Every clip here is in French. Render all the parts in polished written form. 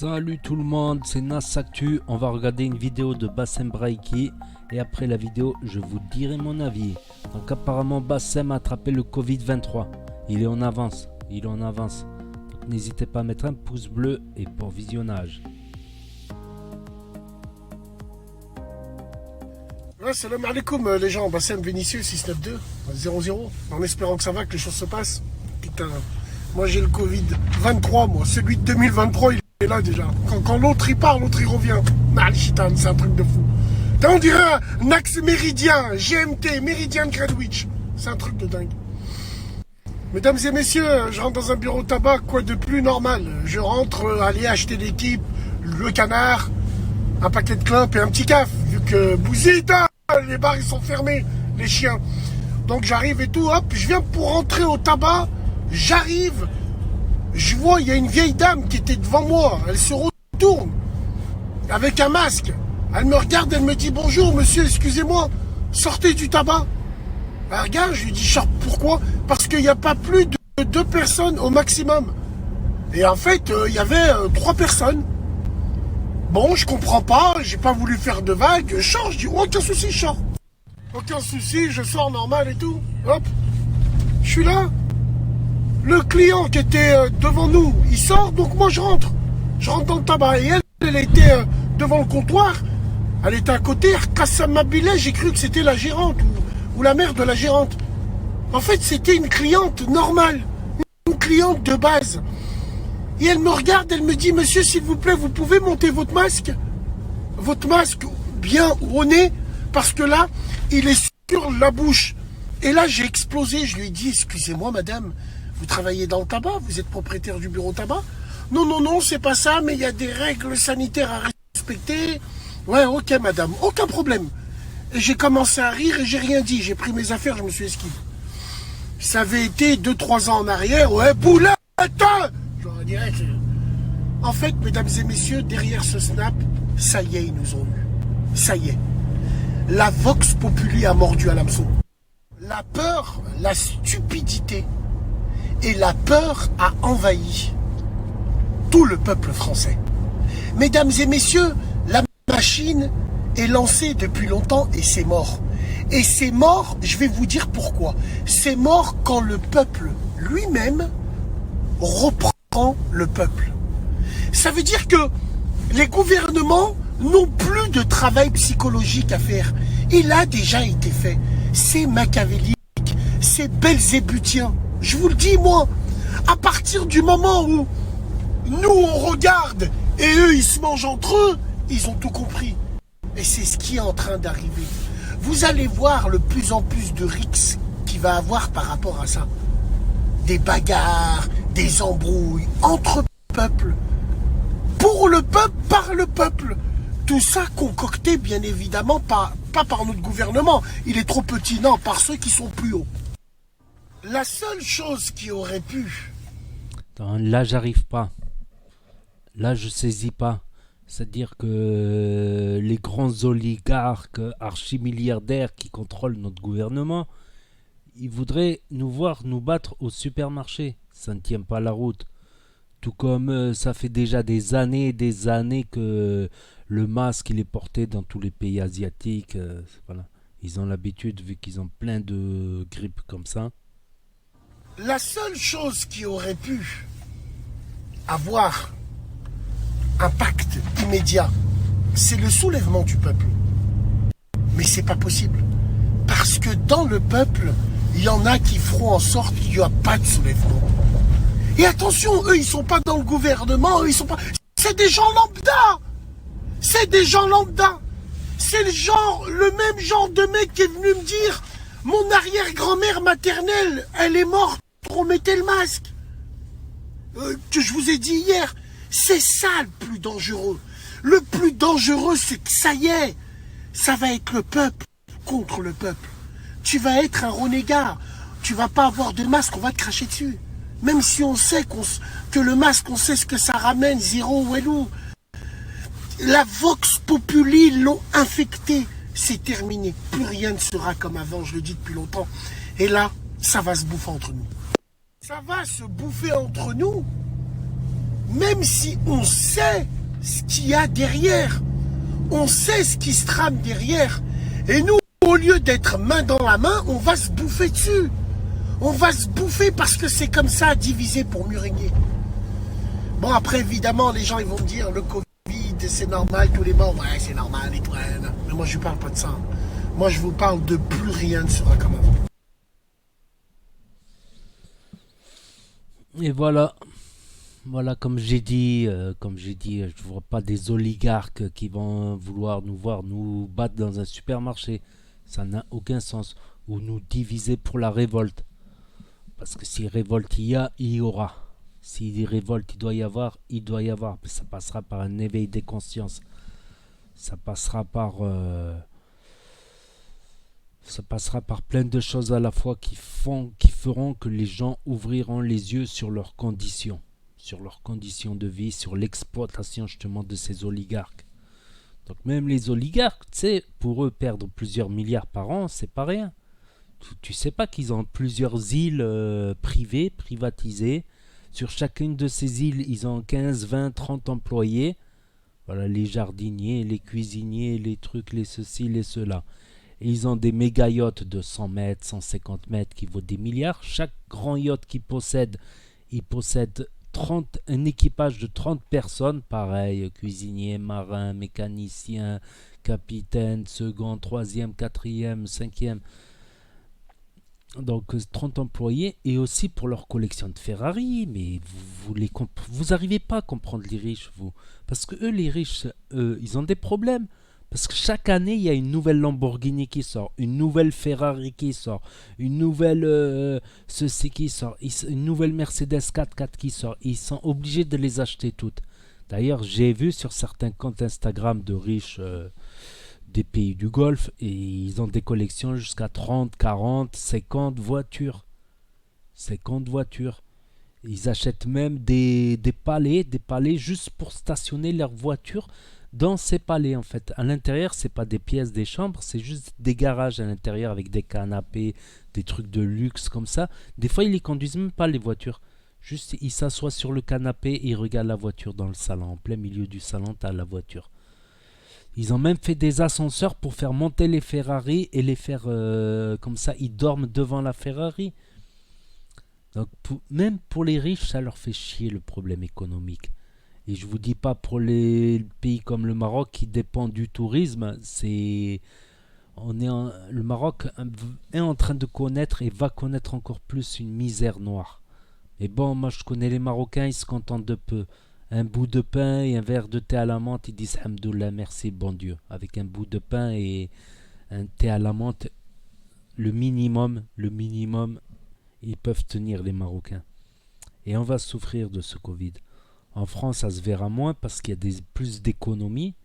Salut tout le monde, c'est Nas Actu. On va regarder une vidéo de Bassem Braiki et après la vidéo, je vous dirai mon avis. Donc apparemment Bassem a attrapé le Covid-23. Il est en avance, Donc n'hésitez pas à mettre un pouce bleu et pour visionnage. Ouais, salam alaikum les gens, Bassem Vinicius 692 00 en espérant que ça va, que les choses se passent. Putain, moi j'ai le Covid 23, moi, celui de 2023 il est là déjà. Quand l'autre il part, l'autre il revient. C'est un truc de fou. On dirait un axe méridien, GMT, méridien de Greenwich. C'est un truc de dingue. Mesdames et messieurs, je rentre dans un bureau tabac, quoi de plus normal. Je rentre, aller acheter l'équipe, le canard, un paquet de clopes et un petit caf, vu que Bouzita, les bars ils sont fermés, les chiens. Donc j'arrive et tout, hop, je viens pour rentrer au tabac, j'arrive, je vois, il y a une vieille dame qui était devant moi, elle se retourne, avec un masque. Elle me regarde, elle me dit, bonjour monsieur, excusez-moi, sortez du tabac. Elle regarde, je lui dis, pourquoi? Parce qu'il n'y a pas plus de 2 personnes au maximum. Et en fait, il y avait 3 personnes. Bon, je comprends pas, j'ai pas voulu faire de vagues, je sors, je dis aucun souci, je sors. Aucun souci, je sors normal et tout. Hop, je suis là. Le client qui était devant nous, il sort, donc moi je rentre. Je rentre dans le tabac et elle était devant le comptoir. Elle était à côté, Kassama Billet, j'ai cru que c'était la gérante ou la mère de la gérante. En fait, c'était une cliente normale, une cliente de base. Et elle me regarde, elle me dit, monsieur, s'il vous plaît, vous pouvez monter votre masque bien au nez, parce que là, il est sur la bouche. Et là, j'ai explosé, je lui ai dit, excusez-moi, madame, vous travaillez dans le tabac, vous êtes propriétaire du bureau tabac? Non, non, non, c'est pas ça, mais il y a des règles sanitaires à respecter. Ouais, ok, madame, aucun problème. Et j'ai commencé à rire et j'ai rien dit, j'ai pris mes affaires, je me suis esquivé. Ça avait été 2-3 ans en arrière, ouais, boulette! J'aurais direct. En fait, mesdames et messieurs, derrière ce snap, ça y est, ils nous ont eu. Ça y est. La Vox Populi a mordu à l'hameçon. La peur, la stupidité et la peur a envahi tout le peuple français. Mesdames et messieurs, la machine est lancée depuis longtemps et c'est mort. Et c'est mort, je vais vous dire pourquoi. C'est mort quand le peuple lui-même reprend le peuple. Ça veut dire que les gouvernements n'ont plus de travail psychologique à faire. Il a déjà été fait. C'est machiavélique, c'est belzébutien. Je vous le dis, moi, à partir du moment où nous on regarde et eux ils se mangent entre eux, ils ont tout compris. Et c'est ce qui est en train d'arriver. Vous allez voir le plus en plus de rixes qu'il va avoir par rapport à ça. Des bagarres, des embrouilles entre peuples, pour le peuple, par le peuple. Tout ça concocté bien évidemment pas par notre gouvernement, il est trop petit, non, par ceux qui sont plus hauts. La seule chose qui aurait pu... Attends, là j'arrive pas, là je saisis pas. C'est-à-dire que les grands oligarques archimilliardaires qui contrôlent notre gouvernement, ils voudraient nous voir nous battre au supermarché. Ça ne tient pas la route. Tout comme ça fait déjà des années et des années que le masque il est porté dans tous les pays asiatiques. Voilà. Ils ont l'habitude, vu qu'ils ont plein de grippe comme ça. La seule chose qui aurait pu avoir impact immédiat, c'est le soulèvement du peuple. Mais c'est pas possible. Parce que dans le peuple, il y en a qui feront en sorte qu'il n'y a pas de soulèvement. Et attention, eux, ils sont pas dans le gouvernement, eux, ils sont pas... C'est des gens lambda. C'est des gens lambda. C'est le même genre de mec qui est venu me dire, mon arrière-grand-mère maternelle, elle est morte, remettez le masque. Que je vous ai dit hier, c'est ça le plus dangereux. Le plus dangereux, c'est que ça y est, ça va être le peuple contre le peuple. Tu vas être un renégat, tu vas pas avoir de masque, on va te cracher dessus. Même si on sait que le masque, on sait ce que ça ramène, zéro ou elou. La Vox Populi l'ont infecté, c'est terminé. Plus rien ne sera comme avant, je le dis depuis longtemps. Et là, ça va se bouffer entre nous. Ça va se bouffer entre nous. même si on sait ce qu'il y a derrière, on sait ce qui se trame derrière, et nous, au lieu d'être main dans la main, on va se bouffer dessus. On va se bouffer parce que c'est comme ça, diviser pour mieux régner. Bon, après, évidemment, les gens, ils vont me dire, le Covid, c'est normal, tous les morts, ouais, c'est normal, ils prennent. Mais moi, je ne parle pas de ça. Moi, je vous parle de plus rien ne sera comme avant. Et voilà. Voilà, comme j'ai dit, je ne vois pas des oligarques qui vont vouloir nous voir nous battre dans un supermarché. Ça n'a aucun sens. Ou nous diviser pour la révolte. Parce que si révolte il y aura. Si révolte il doit y avoir, il doit y avoir. Mais ça passera par un éveil des consciences. Ça passera par plein de choses à la fois qui feront que les gens ouvriront les yeux sur leurs conditions de vie, sur l'exploitation justement de ces oligarques. Donc même les oligarques, tu sais, pour eux perdre plusieurs milliards par an, c'est pas rien. Tu sais pas qu'ils ont plusieurs îles privées, privatisées. Sur chacune de ces îles, ils ont 15, 20, 30 employés. Voilà, les jardiniers, les cuisiniers, les trucs, les ceci, les cela. Et ils ont des méga yachts de 100 mètres, 150 mètres qui vaut des milliards. Chaque grand yacht qu'ils possèdent, il possède un équipage de 30 personnes. Pareil, cuisinier, marin, mécanicien, capitaine, second, troisième, quatrième, cinquième. Donc 30 employés et aussi pour leur collection de Ferrari. Mais vous arrivez pas à comprendre les riches, vous. Parce que eux, les riches, ils ont des problèmes. Parce que chaque année, il y a une nouvelle Lamborghini qui sort, une nouvelle Ferrari qui sort, une nouvelle ceci qui sort, une nouvelle Mercedes 4x4 qui sort. Ils sont obligés de les acheter toutes. D'ailleurs, j'ai vu sur certains comptes Instagram de riches des pays du Golfe et ils ont des collections jusqu'à 30, 40, 50 voitures. 50 voitures. Ils achètent même des palais juste pour stationner leurs voitures dans ces palais en fait. À l'intérieur, c'est pas des pièces des chambres, c'est juste des garages à l'intérieur avec des canapés, des trucs de luxe comme ça. Des fois, ils les conduisent même pas les voitures. Juste, ils s'assoient sur le canapé et ils regardent la voiture dans le salon. En plein milieu du salon, t'as la voiture. Ils ont même fait des ascenseurs pour faire monter les Ferrari et les faire comme ça, ils dorment devant la Ferrari. Donc même pour les riches, ça leur fait chier le problème économique. Et je vous dis pas pour les pays comme le Maroc qui dépendent du tourisme, le Maroc est en train de connaître et va connaître encore plus une misère noire. Mais bon, moi je connais les Marocains, ils se contentent de peu. Un bout de pain et un verre de thé à la menthe, ils disent Hamdoullah, merci bon Dieu. Avec un bout de pain et un thé à la menthe, le minimum, ils peuvent tenir les Marocains. Et on va souffrir de ce Covid. En France, ça se verra moins parce qu'il y a plus d'économies.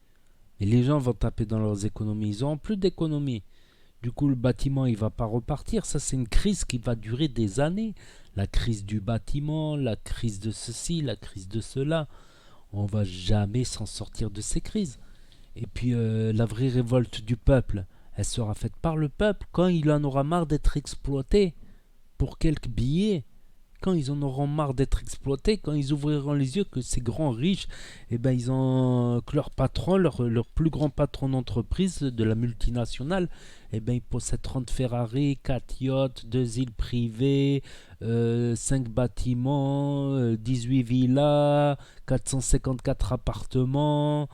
Mais les gens vont taper dans leurs économies. Ils n'auront plus d'économies. Du coup, le bâtiment, il ne va pas repartir. Ça, c'est une crise qui va durer des années. La crise du bâtiment, la crise de ceci, la crise de cela. On ne va jamais s'en sortir de ces crises. Et puis, la vraie révolte du peuple, elle sera faite par le peuple quand il en aura marre d'être exploité pour quelques billets. Quand ils en auront marre d'être exploités, quand ils ouvriront les yeux que ces grands riches, que leur patron, leur plus grand patron d'entreprise de la multinationale, ils possèdent 30 Ferrari, 4 yachts, 2 îles privées, 5 bâtiments, 18 villas, 454 appartements.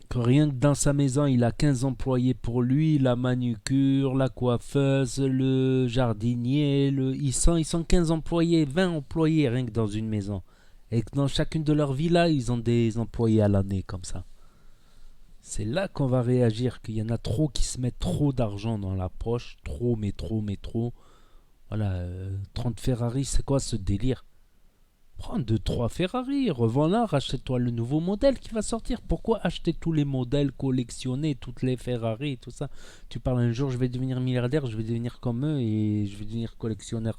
Que rien que dans sa maison, il a 15 employés pour lui, la manucure, la coiffeuse, le jardinier, ils sont 15 employés, 20 employés rien que dans une maison. Et que dans chacune de leurs villas, ils ont des employés à l'année comme ça. C'est là qu'on va réagir, qu'il y en a trop qui se mettent trop d'argent dans la poche, trop, mais trop, mais trop. Voilà, 30 Ferrari, c'est quoi ce délire? Prends 2-3 Ferrari, revends-la, rachète-toi le nouveau modèle qui va sortir. Pourquoi acheter tous les modèles, collectionner toutes les Ferrari et tout ça? Tu parles un jour, je vais devenir milliardaire, je vais devenir comme eux et je vais devenir collectionneur.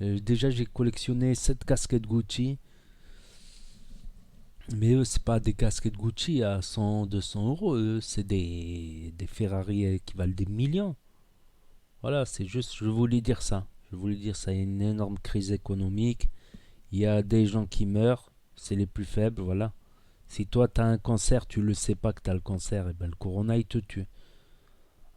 Déjà, j'ai collectionné 7 casquettes Gucci. Mais eux, c'est pas des casquettes Gucci à 100, 200 euros. Eux, c'est des Ferrari qui valent des millions. Voilà, c'est juste, je voulais dire ça. Je voulais dire ça, il y a une énorme crise économique. Il y a des gens qui meurent, c'est les plus faibles, voilà. Si toi tu as un cancer, tu le sais pas que tu as le cancer, et ben le corona il te tue.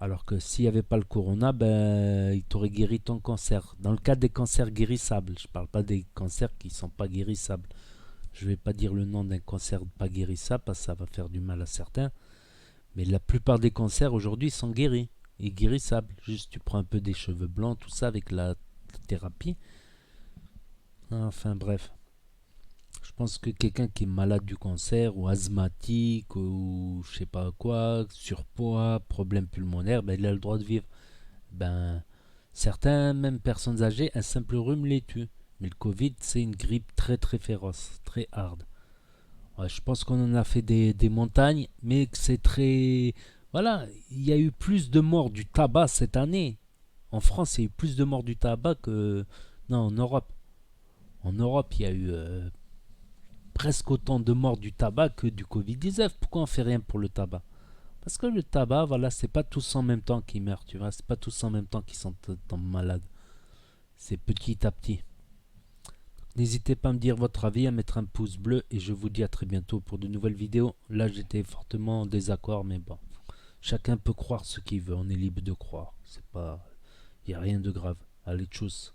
Alors que s'il n'y avait pas le corona, ben il t'aurait guéri ton cancer. Dans le cas des cancers guérissables, je parle pas des cancers qui sont pas guérissables. Je vais pas dire le nom d'un cancer pas guérissable parce que ça va faire du mal à certains. Mais la plupart des cancers aujourd'hui sont guéris et guérissables. Juste tu prends un peu des cheveux blancs, tout ça avec la thérapie. Enfin bref. Je pense que quelqu'un qui est malade du cancer ou asthmatique ou je sais pas quoi, surpoids, problème pulmonaire, ben il a le droit de vivre. Ben certains, même personnes âgées, un simple rhume les tue. Mais le Covid, c'est une grippe très très féroce, très hard. Ouais, je pense qu'on en a fait des montagnes, mais que c'est très... Voilà, il y a eu plus de morts du tabac cette année. En France, il y a eu plus de morts du tabac que... Non, en Europe. En Europe, il y a eu presque autant de morts du tabac que du Covid-19. Pourquoi on fait rien pour le tabac? Parce que le tabac, voilà, c'est pas tous en même temps qui meurent, tu vois. C'est pas tous en même temps qui sont malades. C'est petit à petit. N'hésitez pas à me dire votre avis, à mettre un pouce bleu et je vous dis à très bientôt pour de nouvelles vidéos. Là, j'étais fortement en désaccord, mais bon. Chacun peut croire ce qu'il veut, on est libre de croire. C'est pas... Il n'y a rien de grave. Allez, tchuss.